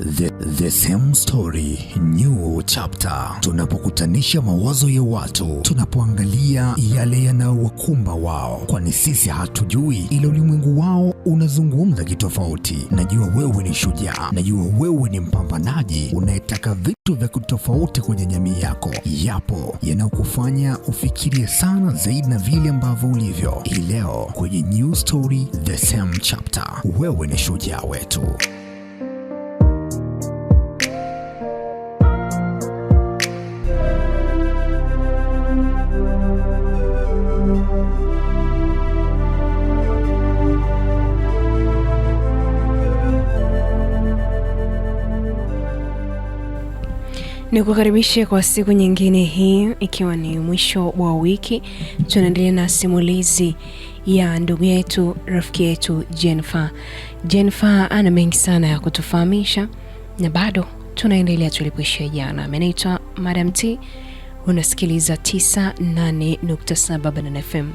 The same story, new chapter. Tunapokutanisha mawazo ya watu, tunapoangalia yale yanayowakumba wao, kwani sisi hatujui ila ulimwengu wao unazungumza kitofauti. Najua wewe ni shujaa, najua wewe ni mpambanaji unayetaka vitu vya kutofauti kwenye jamii yako. Yapo yanayokufanya ufikirie sana zaidi na vile ambavyo ulivyo. Hii leo kwenye new story, the same chapter, wewe ni shujaa wetu. Nikukaribishe kwa siku nyingine hii, ikiwa ni mwisho wa wiki. Tunaendelea na simulizi ya ndugu yetu, rafiki yetu Jennifer. Jennifer ana mengi sana ya kutufahamisha na bado tunaendelea tulipoishia jana. Anaitwa Madam T. Unasikiliza 98.7 Banana FM.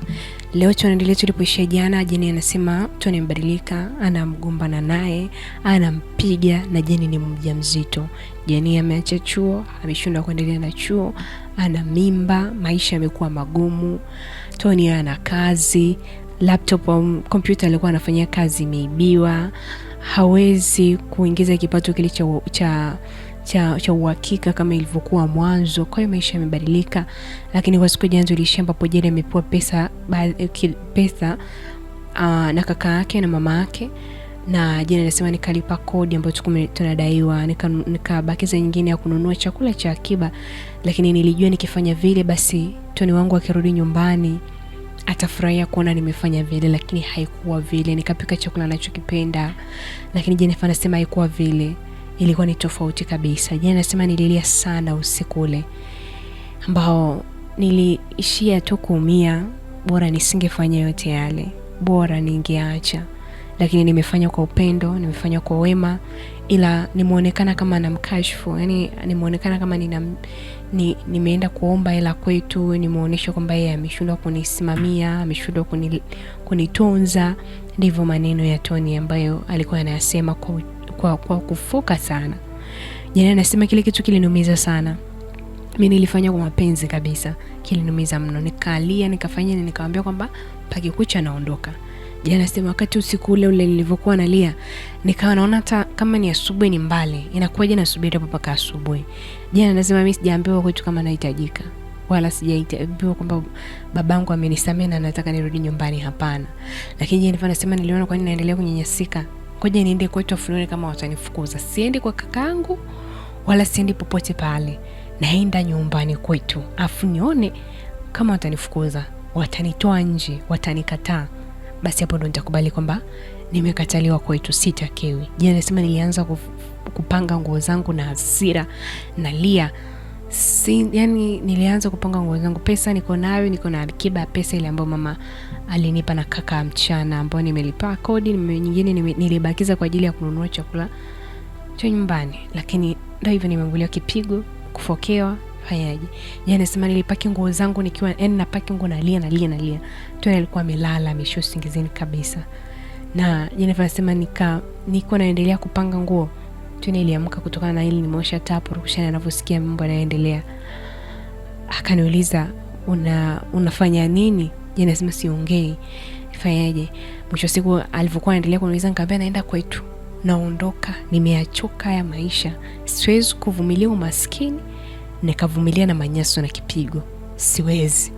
Leo tunaendelea tulipoishia jana. Jenny anasema Tony mbadilika, anamgombana naye, anampiga, na Jenny ni mjamzito. Jenny ameacha chuo, ameshindwa kuendelea na chuo, ana mimba, maisha yamekuwa magumu. Tony ana kazi, laptop au kompyuta alikuwa anafanyia kazi imeibiwa, hawezi kuingiza kipato kile cha uhakika kama ilivyokuwa mwanzo. Kwa hiyo maisha yamebadilika, lakini kwa siku janzo ilishia ambapo Jenny amepewa pesa na kaka yake na mama yake, na Jenny anasema nikalipa kodi ambayo tunadaiwa, nikabakiza nyingine ya kununua chakula cha akiba, lakini nilijua nikifanya vile basi Tony wangu akirudi nyumbani atafurahia kuona nimefanya vile, lakini haikuwa vile. Nikapika chakula anachokipenda, lakini Jenny anasema haikuwa vile, ilikuwa ni tofauti kabisa. Jenny anasema nililia sana usiku ule ambao niliishia tu kuumia. Bora nisingefanya yote yale, bora ningeacha, lakini nimefanya kwa upendo, nimefanya kwa wema, ila nimeonekana kama namkashfu. Yani nimeonekana kama nimeenda kuomba hela kwetu, nimeonyesha kwamba yeye ameshindwa kunisimamia, ameshindwa kunitunza. Ndivyo maneno ya Tony ambayo alikuwa anayasema kwa kufuka sana. Jenny anasema kile kitu kiliniumiza sana. Mimi nilifanya kwa mapenzi kabisa, kiliniumiza mno. Nikalia, nikafanya, nikamwambia kwamba pakikucha naondoka. Jenny anasema wakati usiku ule nilivyokuwa nalia, nikawa naona hata kama ni asubuhi ni mbali, inakuwaje nasubiri hapo mpaka asubuhi. Jenny anasema mimi sijaambiwa kwetu kama nahitajika, wala sijaambiwa kwamba babangu amenisamehe na nataka nirudi nyumbani, hapana. Lakini Jenny anasema niliona kwa nini naendelea kunyanyasika, ngoja niende kwetu afunone kama watanifukuza. Siendi kwa kakaangu wala siendi popote pale, naenda nyumbani kwetu afu nione kama watanifukuza, watanitoa nje, watanikataa, basi hapo ndo nitakubali kwamba nimekataliwa kwetu, sitakewi. Jenny anasema nilianza kupanga nguo zangu na hasira, nalia. Yani nilianza kupanga nguo zangu, pesa niko nayo, niko na akiba pesa ile ambayo mama alinipa na kaka mchana ambayo nimelipa kodi, nyingine nilibakiza kwa ajili ya kununua chakula cha nyumbani, lakini ndio hivyo, nimeambulia kipigo, kufokewa, fanyaje. Jenny anasema nilipaki nguo zangu nikiwa napaki nguo nalia. Tony alikuwa amelala, amesho singizini kabisa. Na Jenny anasema niko naendelea kupanga nguo, Tony aliamka kutokana na hili, nimeosha tapu rukushana anavyosikia mambo yanaendelea. Akaniuliza unafanya nini? Jenny anasema siongei, fanyaje. Mwisho siku alivyokuwa anaendelea kuniuliza, nikamwambia naenda kwetu, naondoka, nimeachoka ya maisha, siwezi kuvumilia umaskini, nikavumilia na manyaso na kipigo, siwezi.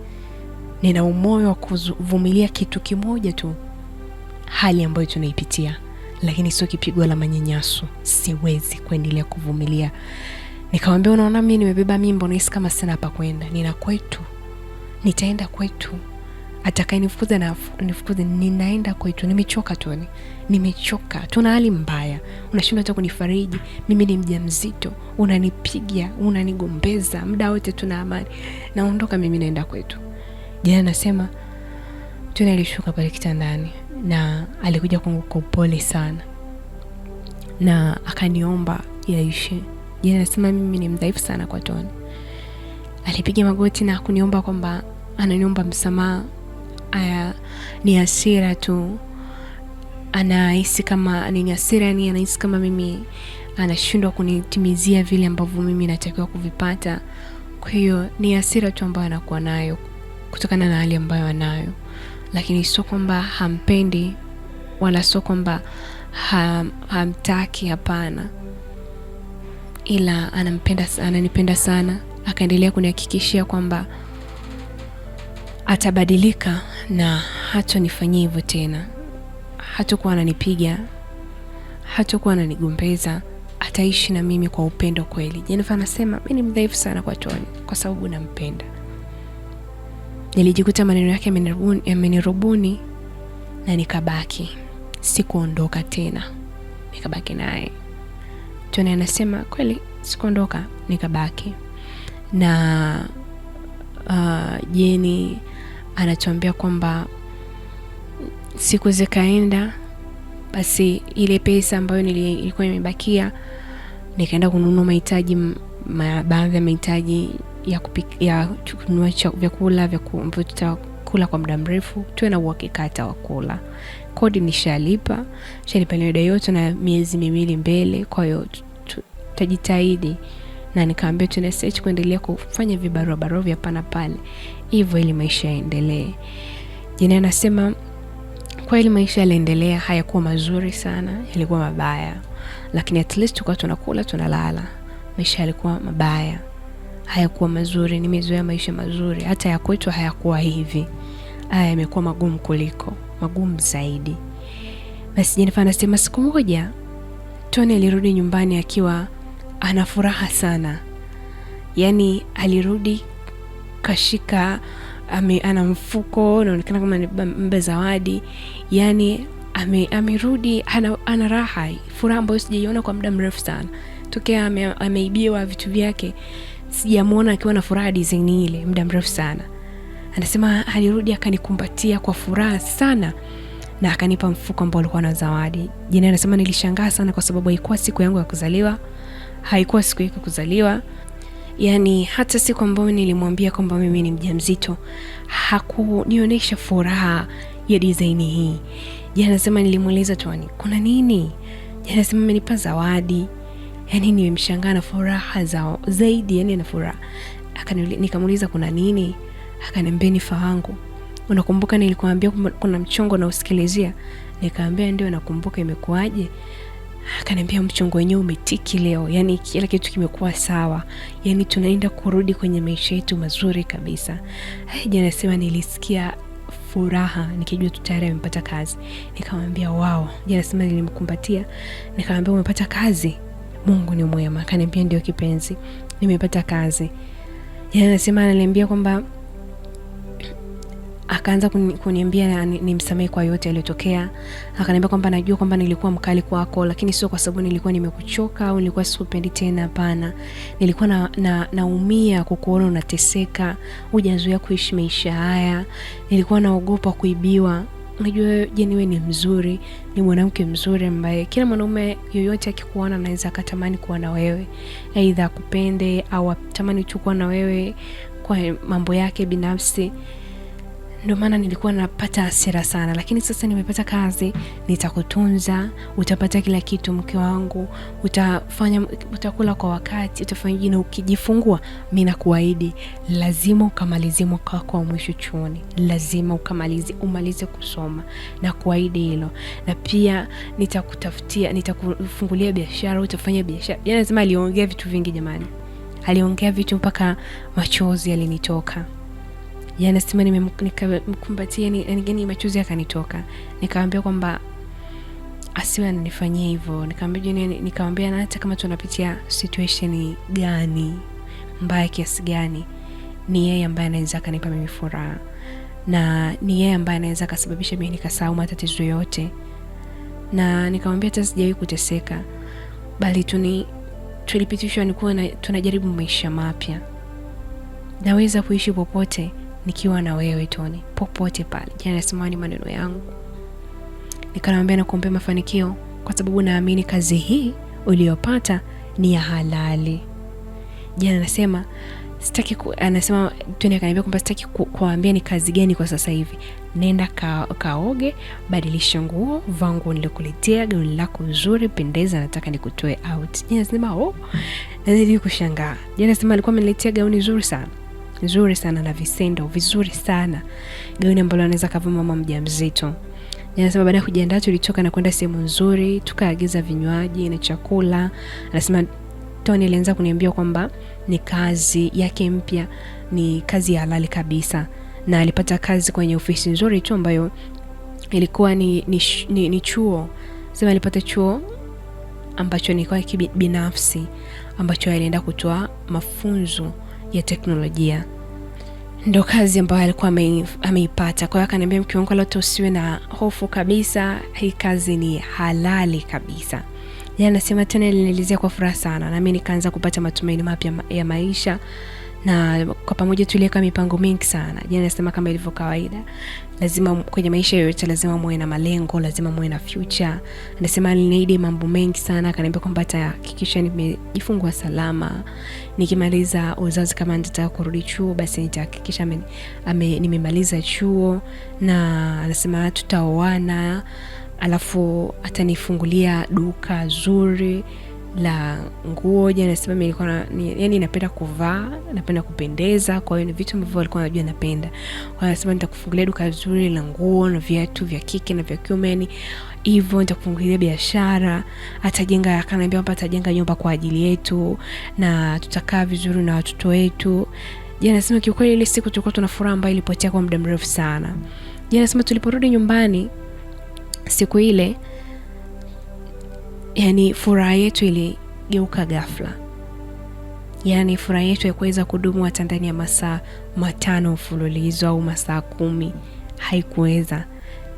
Nina umoyo wa kuvumilia kitu kimoja tu, hali ambayo tunaipitia, lakini sio kipigo la manyanyaso, siwezi kuendelea kuvumilia. Nikamwambia unaona mimi nimebeba mimba, unahisi kama sina hapa kwenda, nina kwetu, nitaenda kwetu, atakayenifukuza na nifukuze, ninaenda kwetu, nimechoka Tony, nimechoka. Tuna hali mbaya, unashindwa hata kunifariji, mimi ni mjamzito, unanipigia, unanigombeza, muda wote tuna amani, naondoka mimi, naenda kwetu. Jenny anasema Tony alishuka pale kitandani na alikuja kwangu kwa upole sana na akaniomba yaishe. Jenny anasema mimi ni mdhaifu sana kwa Tony. Alipiga magoti na kuniomba kwamba ananiomba msamaha, ni hasira tu, anahisi kama ni hasira, ni anahisi kama mimi anashindwa kunitimizia vile ambavyo mimi natakiwa kuvipata. Kwa hiyo ni hasira tu ambayo anakuwa nayo kutokana na hali ambayo anayo, lakini sio kwamba hampendi wala sio kwamba hamtaki, hapana. Ila ananipenda sana, akaendelea kunihakikishia kwamba atabadilika na hatonifanyia hivyo tena. Hatakuwa ananipiga, hatakuwa ananigombeza, ataishi na mimi kwa upendo kweli. Jennifer anasema mimi ni mdhaifu sana kwa Tony kwa sababu nampenda. Nilijikuta maneno yake yamenirubuni na nikabaki, sikuondoka tena, nikabaki naye. Tony anasema kweli sikuondoka, nikabaki. Na Jenny anatuambia kwamba siku zikaenda, basi ile pesa ambayo ilikuwa imebakia nikaenda kununua mahitaji, baadhi ya mahitaji ya kununua vyakula ambavyo tutakula kwa muda mrefu, tuwe na uhakika wa kula. Kodi nishalipa ile yote na miezi 2 mbele, kwa hiyo tutajitahidi. Na nikaambia tuna search kuendelea kufanya vibarua vya pana pale hivyo ili maisha yaendelee. Jina anasema kweli maisha yaliendelea, hayakuwa mazuri sana, yalikuwa mabaya, lakini at least tulikuwa tunakula, tunalala. Maisha yalikuwa mabaya, hayakuwa mazuri. Nimezoea maisha mazuri, hata ya kwetu hayakuwa hivi. Haya yamekuwa magumu zaidi. Basi Jennifer anasema siku moja Tony alirudi nyumbani akiwa ana furaha sana. Yaani alirudi kashika ana mfuko, unaonekana kama mbeba zawadi. Yaani amerudi ana raha, furaha ambayo sijaiona kwa muda mrefu sana. Tokea ameibiwa vitu vyake, sijamuona akiwa na furaha design ile muda mrefu sana. Anasema alirudi akanikumbatia kwa furaha sana na akanipa mfuko ambao ulikuwa na zawadi. Jina anasema nilishangaa sana kwa sababu haikuwa siku yangu ya kuzaliwa, haikuwa siku yake kuzaliwa. Yaani hata siku ambayo nilimwambia kwamba mimi ni mjamzito hakunionyesha furaha ya design hii. Jana anasema nilimuuliza Tony, kuna nini? Jana anasema amenipa zawadi. Yaani nimemshangaa na furaha zaidi, yani na furaha. Nikamuuliza kuna nini? Akaniambia ni fahangu. Unakumbuka nilikuambia kuna mchongo na usikilizia? Nikaambia ndio nakumbuka, imekuaje? Akaniambia mchongo wenyewe umetiki leo, yani kila kitu kimekuwa sawa, yani tunaenda kurudi kwenye maisha yetu mazuri kabisa. Jana nasema nilisikia furaha nikijua tayari amepata kazi. Nikamwambia wow. Jana nasema nilimkumbatia, nikamwambia umepata kazi? Mungu ni mwema. Akaniambia ndio kipenzi, nimepata kazi. Jana nasema ananiambia kwamba akaanza kuniambia nimsamehe kwa yote yaliyotokea. Akaniambia kwamba najua kwamba nilikuwa mkali kwako, lakini sio kwa sababu nilikuwa nimekuchoka au nilikuwa sikupendi tena, hapana. Nilikuwa naumia kukuona unateseka, hujazoea kuishi maisha haya. Nilikuwa naogopa kuibiwa. Unajua Jenny wewe ni mzuri, ni mwanamke mzuri ambaye kila mwanaume yoyote akikuona anaweza akatamani kuwa na wewe, aidha akupende au atamani tu kuwa na wewe kwa mambo yake binafsi. Ndio maana nilikuwa napata hasira sana, lakini sasa nimepata kazi, nitakutunza, utapata kila kitu mke wangu, utakula kwa wakati, utafanya jina, ukijifungua mimi nakuahidi lazima ukamalizie mwaka wako wa mwisho chuoni, lazima umalize kusoma, na kuahidi hilo. Na pia nitakufungulia biashara, utafanya biashara. Yaani lazima aliongea vitu vingi jamani. Aliongea vitu mpaka machozi yalinitoka. Jana sema nikamkumbatia, yani machozi yakanitoka. Nikamwambia kwamba asiwe ananifanyia hivyo. Nikamwambia na hata kama tunapitia situation gani mbaya kiasi gani, ni yeye ambaye anaweza kanipa mimi furaha, na ni yeye ambaye anaweza kusababisha mimi nikasahau matatizo yote. Na nikamwambia hata sijawahi kuteseka, bali tulipitishwa nikuwa tunajaribu maisha mapya. Naweza kuishi popote nikiwa na wewe Tony, popote pale. Jana nasema ni maneno yangu. Nikamwambia nakuombea mafanikio kwa sababu naamini kazi hii uliyopata ni ya halali. Jana nasema sitaki anasema Tony akaniambia kwamba sitaki kuambia ni kazi gani kwa sasa hivi. Nenda kaoge, badilisha nguo, vaa nguo nilikuletea, gauni lako nzuri, pendeza, nataka nikutoe out. Jana nasema nazidi kushangaa. Jana nasema alikuwa ameniletea gauni nzuri sana na visendo vizuri sana. Gauni ambalo anaweza kavaa mama mjamzito. Anasema baada ya kujiandaa tulitoka na kwenda sehemu nzuri, tukaagiza vinywaji na chakula. Anasema Tony alianza kuniambia kwamba ni kazi yake mpya, ni kazi ya halali kabisa, na alipata kazi kwenye ofisi nzuri tu ambayo ilikuwa ni chuo. Sema alipata chuo ambacho ni kwa binafsi ambacho alienda kutoa mafunzo ya teknolojia. Ndio kazi ambayo alikuwa ameipata. Kwa hiyo akaniambia mke wangu, leo usiwe na hofu kabisa, hii kazi ni halali kabisa. Yeye anasema tena alinielezea kwa furaha sana, na mimi nikaanza kupata matumaini mapya ya maisha, na kwa pamoja tuliweka mipango mingi sana. Yeye anasema kama ilivyo kawaida, lazima kwenye maisha yote lazima muwe na malengo, lazima muwe na future. Anasema aliniahidi mambo mengi sana, akaniambia kwamba atahakikisha nimejifungua salama, nikimaliza uzazi kama nitataka kurudi chuo basi nitahakikisha nimemaliza chuo, na anasema tutaoana, alafu atanifungulia duka zuri la nguo. Jana nasema mimi yani napenda kuvaa, napenda kupendeza, kwa hiyo ni vitu ambavyo alikuwa anajua napenda. Anasema nitakufungulia duka zuri la nguo na viatu vya kike na vya kiume, hivyo nitakufungulia biashara, atajenga, akaniambia hapa atajenga nyumba kwa ajili yetu na tutakaa vizuri na watoto wetu. Jana nasema kiukweli ile siku tulikuwa tuna furaha ambayo ilipotea kwa muda mrefu sana. Jana nasema tuliporudi nyumbani siku ile, yani furaha yetu iligeuka ghafla. Yani furaha yetu ya kuweza kudumu hata ndani ya masaa 5 mfululizo au masaa 10 haikuweza.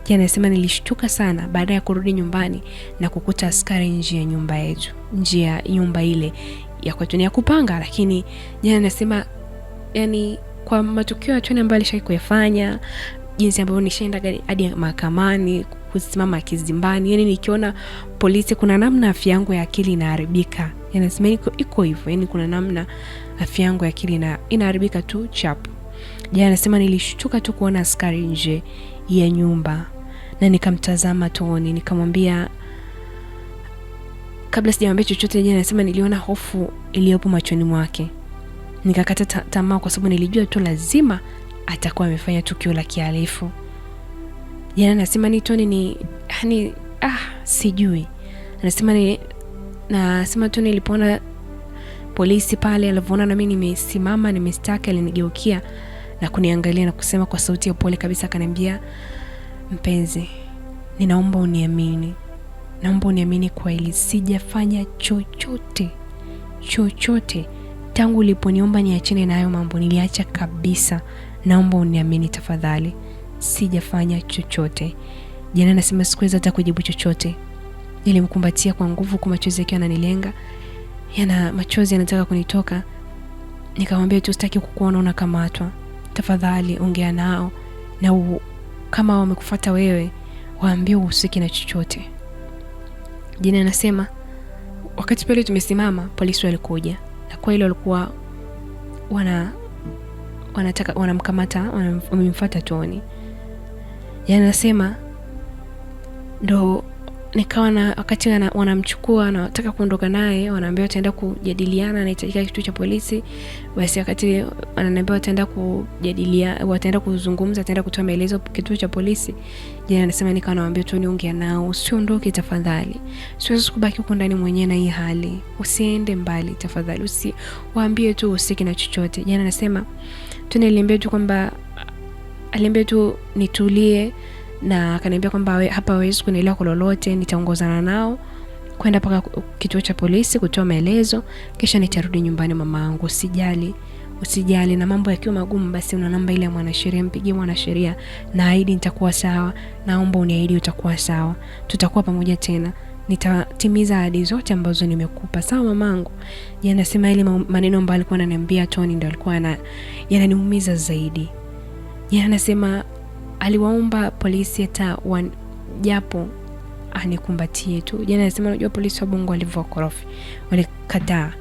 Jana nasema nilishtuka sana baada ya kurudi nyumbani na kukuta askari nje ya nyumba yetu, nje ya nyumba ile ya kwetu ya kupanga. Lakini jana nasema yani kwa matukio ya Tony ambayo alishawahi kuyafanya, jinsi ambavyo nishaenda hadi mahakamani, kusimama kizimbani, yani nikiona polisi kuna namna afya yangu ya akili inaharibika. Yani nasema iko hivyo, yani kuna namna afya yangu ya akili inaharibika tu chap. Jana nasema nilishtuka tu kuona askari nje ya nyumba, na nikamtazama Tony, nikamwambia kabla sijamwambia chochote. Jana nasema niliona hofu iliyopo machoni mwake, nikakata tamaa kwa sababu nilijua tu lazima atakuwa amefanya tukio la kihalifu. Jana nasema ni Tony ni yani sijui. Nasema Tony nilipoona polisi pale, alipoona na mimi nimesimama nimestaka, alinigeukia na kuniangalia na kusema kwa sauti ya pole kabisa, akaniambia, mpenzi, ninaomba uniamini. Naomba uniamini kwa hili, sijafanya chochote tangu uliponiomba niachane na hayo mambo, niliacha kabisa. Naomba uniamini tafadhali, sijafanya chochote. Jana nasema sikuweza hata kujibu chochote. Nilimkumbatia kwa nguvu, kwa machozi yake yananilenga, machozi yanataka kunitoka. Nikamwambia tu, sitaki kukuona unakamatwa, tafadhali ongea nao, na kama wamekufuata wewe waambie usiki na chochote. Jana anasema wakati pale tumesimama polisi walikuja, na kwa hilo walikuwa wanamkamata, wamemfuata Tony. Jana anasema ndo nikawa na wakati wanamchukua na wataka kuondoka naye, wanaambia wataenda kujadiliana na itajika kituo cha polisi. Basi wakati wananiambia wataenda kujadiliana, wataenda kuzungumza, wataenda kutoa maelezo kituo cha polisi. Jana anasema nikawa nawaambia tu niongea nao, usiondoke tafadhali, siwezi kubaki huko ndani mwenyewe na hii hali, usiende mbali tafadhali, waambie tu usiki na chochote. Jana anasema tunaliambia tu kwamba aliambia tu nitulie, na akaniambia kwamba hapa hawezi kunielewa kwa lolote, nitaongozana nao kwenda paka kituo cha polisi kutoa maelezo, kisha nitarudi nyumbani mamangu, usijali, na mambo yakiwa magumu basi una namba ile ya mwanasheria, mpigie mwanasheria, na ahidi nitakuwa sawa, naomba uniahidi utakuwa sawa, tutakuwa pamoja tena, nitatimiza ahadi zote ambazo nimekupa, sawa mamangu. Yeye anasema ile maneno ambayo alikuwa ananiambia Tony ndio alikuwa yananiumiza zaidi. Yeye anasema aliwaomba polisi hata japo anikumbatie tu. Jana anasema unajua polisi wa Bongo walivyo korofi, walikataa.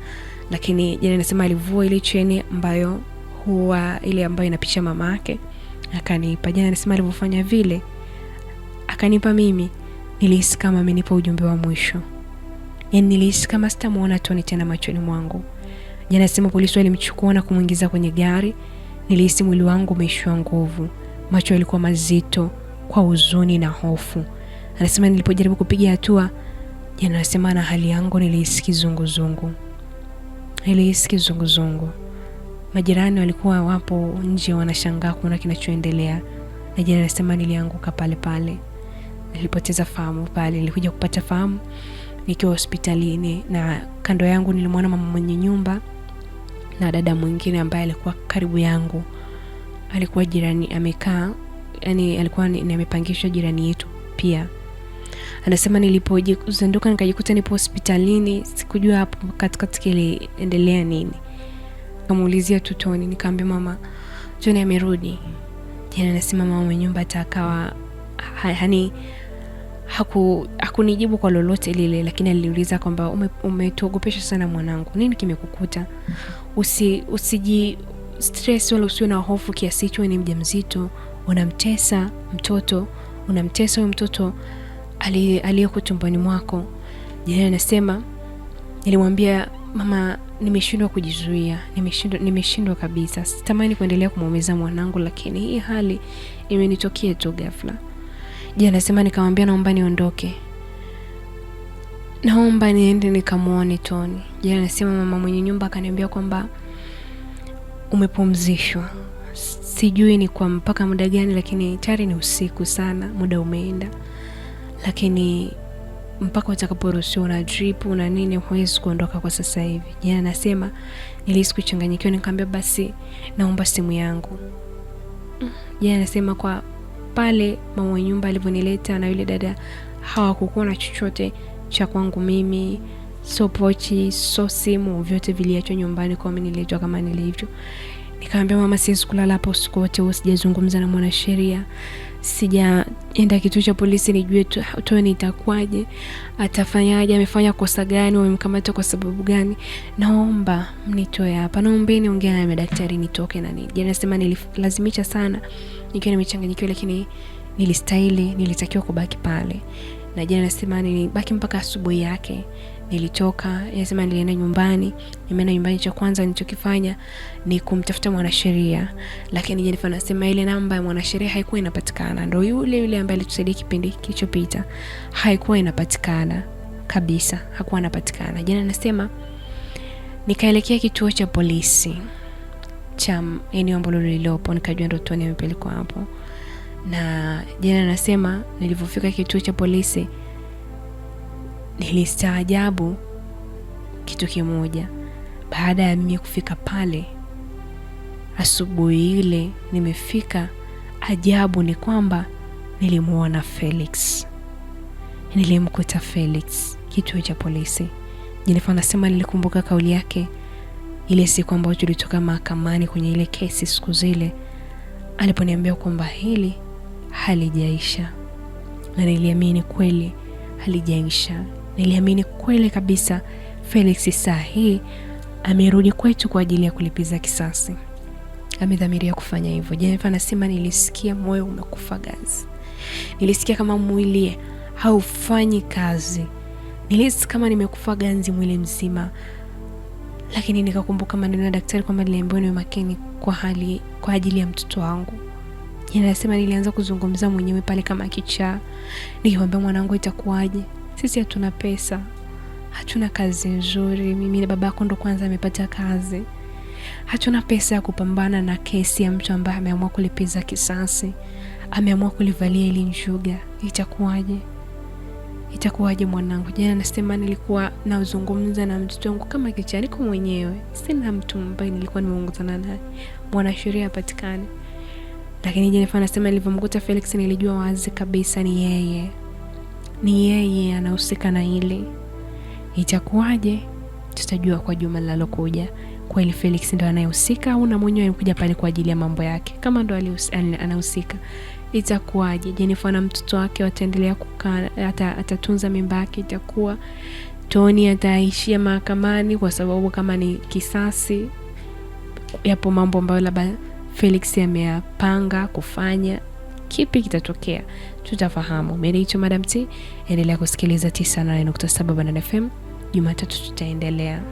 lakini Jana anasema alivua ile cheni ambayo huwa ile ambayo inapicha mamake akanipa. Jana anasema alivyofanya vile akanipa mimi, nilihisi kama amenipa ujumbe wa mwisho. Yaani nilihisi kama sitamuona Tony tena machoni mwangu. Jana anasema polisi walimchukua na kumuingiza kwenye gari. Nilihisi mwili wangu umeishiwa nguvu. Macho yalikuwa mazito kwa huzuni na hofu. Anasema nilipojaribu kupiga hatua, Jana anasema na hali yangu nilihisi kizunguzungu. Majirani walikuwa wapo nje wanashangaa kuona kinachoendelea. Na Jana anasema nilianguka pale pale. Nilipoteza fahamu pale. Nilikuja kupata fahamu nikiwa hospitalini, na kando yangu nilimwona mama mwenye nyumba na dada mwingine ambaye alikuwa karibu yangu. Alikuwa jirani amekaa, yani alikuwa ni amepangishwa jirani yetu pia. Anasema nilipojizunduka nikajikuta nipo hospitalini, sikujua hapo katikati kile endelea nini. Nikamuulizia tu Tony, nikamwambia mama Tony amerudi. Jana anasema mama mwenye nyumba atakawa hakunijibu kwa lolote lile, lakini aliniuliza kwamba umetuogopesha sana mwanangu, nini kimekukuta? Usiji stress wala usiwe na hofu kiasi hicho, ni mjamzito, unamtesa mtoto aliyeko tumboni mwako. Jana anasema nilimwambia mama nimeshindwa kujizuia, nimeshindwa kabisa, sitamani kuendelea kumuumiza mwanangu, lakini hii hali imenitokea tu ghafla. Jana anasema nikamwambia naomba niondoke, naomba niende nikamuone Tony. Jana anasema mama mwenye nyumba akaniambia kwamba umepumzishwa, sijui ni kwa mpaka muda gani, lakini tayari ni usiku sana, muda umeenda, lakini mpaka utakaporuhusiwa na drip na nini huwezi kuondoka kwa sasa hivi. Jana anasema nilihisi kuchanganyikiwa, nikamwambia basi naomba simu yangu. Jana anasema kwa pale mama mwenye nyumba alivyonileta na yule dada hawakukuwa na chochote cha kwangu mimi, so pochi, so simu, vyote viliachwa nyumbani kwa mimi, nililetwa kama nilivyo. Nikamwambia mama siwezi kulala hapa usiku wote, sijazungumza na mwanasheria, sijaenda kituo cha polisi nijue Tony itakuwaje, atafanyaje, amefanya kosa gani, wamemkamata kwa sababu gani, naomba mnitoe hapa, naombeni ongea na madaktari nitoke na nini. Jana nasema nililazimisha sana nikiwa nimechanganyikiwa, lakini nilitakiwa kubaki pale. Na Jana nasema nilibaki mpaka asubuhi yake. Nilitoka, yasema nilienda nyumbani. Nimeenda nyumbani, cha kwanza nilichokifanya ni kumtafuta mwanasheria, lakini Jennifer anasema ile namba ya mwanasheria haikuwa inapatikana. Ndio yule ambaye alitusaidia kipindi kilichopita, haikuwa inapatikana kabisa, hakuwa anapatikana. Jana anasema nikaelekea kituo cha polisi cha eneo ambalo lililopo, nikajua ndo Tony amepelekwa hapo. Na Jana anasema nilipofika kituo cha polisi nilistaajabu kitu kimoja. Baada ya mimi kufika pale asubuhi ile nimefika, ajabu ni kwamba nilimwona Felix. Nilimkuta Felix kituo cha polisi. Jennifer anasema nilikumbuka kauli yake ile siku ambayo tulitoka mahakamani kwenye ile kesi siku zile, aliponiambia kwamba hili halijaisha. Na niliamini kweli halijaisha. Niliamini kweli kabisa Felix sahi amerudi kwetu kwa ajili ya kulipiza kisasi. Amedhamiria kufanya hivyo. Jennifer anasema nilisikia moyo umekufa ganzi. Nilisikia kama mwili haufanyi kazi. Nilisikia kama nimekufa ganzi mwili mzima. Lakini nikakumbuka maneno ya daktari kwamba niliambiwa niwe makini kwa ajili ya mtoto wangu. Jana anasema nilianza kuzungumza mwenyewe pale kama kichaa. Nikamwambia mwanangu itakuwaje? Sisi hatuna pesa. Hatuna kazi nzuri. Mimi na babako ndo kwanza amepata kazi. Hatuna pesa ya kupambana na kesi ya mtu ambaye ameamua kulipiza kisasi. Ameamua kulivalia ili njuga. Itakuwaje? Itakuwaje mwanangu? Jana anasema nilikuwa nazungumza na mtoto wangu kama kichaa, niko mwenyewe. Sina mtu ambaye nilikuwa nimeongozana naye. Mwanasheria apatikane. Lakini Jennifer anasema nilipomkuta Felix nilijua wazi kabisa ni yeye. Ni yeye anahusika na ile. Itakuwaje? Tutajua kwa juma linalokuja. Kweli Felix ndo anayehusika au na mwenyewe alikuja pale kwa ajili ya mambo yake? Kama ndo anahusika, itakuwaje? Jennifer na mtoto wake wataendelea kukaa, atatunza mimba yake, itakuwa Tony ataishia mahakamani kwa sababu kama ni kisasi, yapo mambo ambayo labda Felix ameyapanga kufanya. Kipi kitatokea? Tutafahamu. Mimi ni Madam T, endelea kusikiliza 98.7 Banana FM. Jumatatu tutaendelea.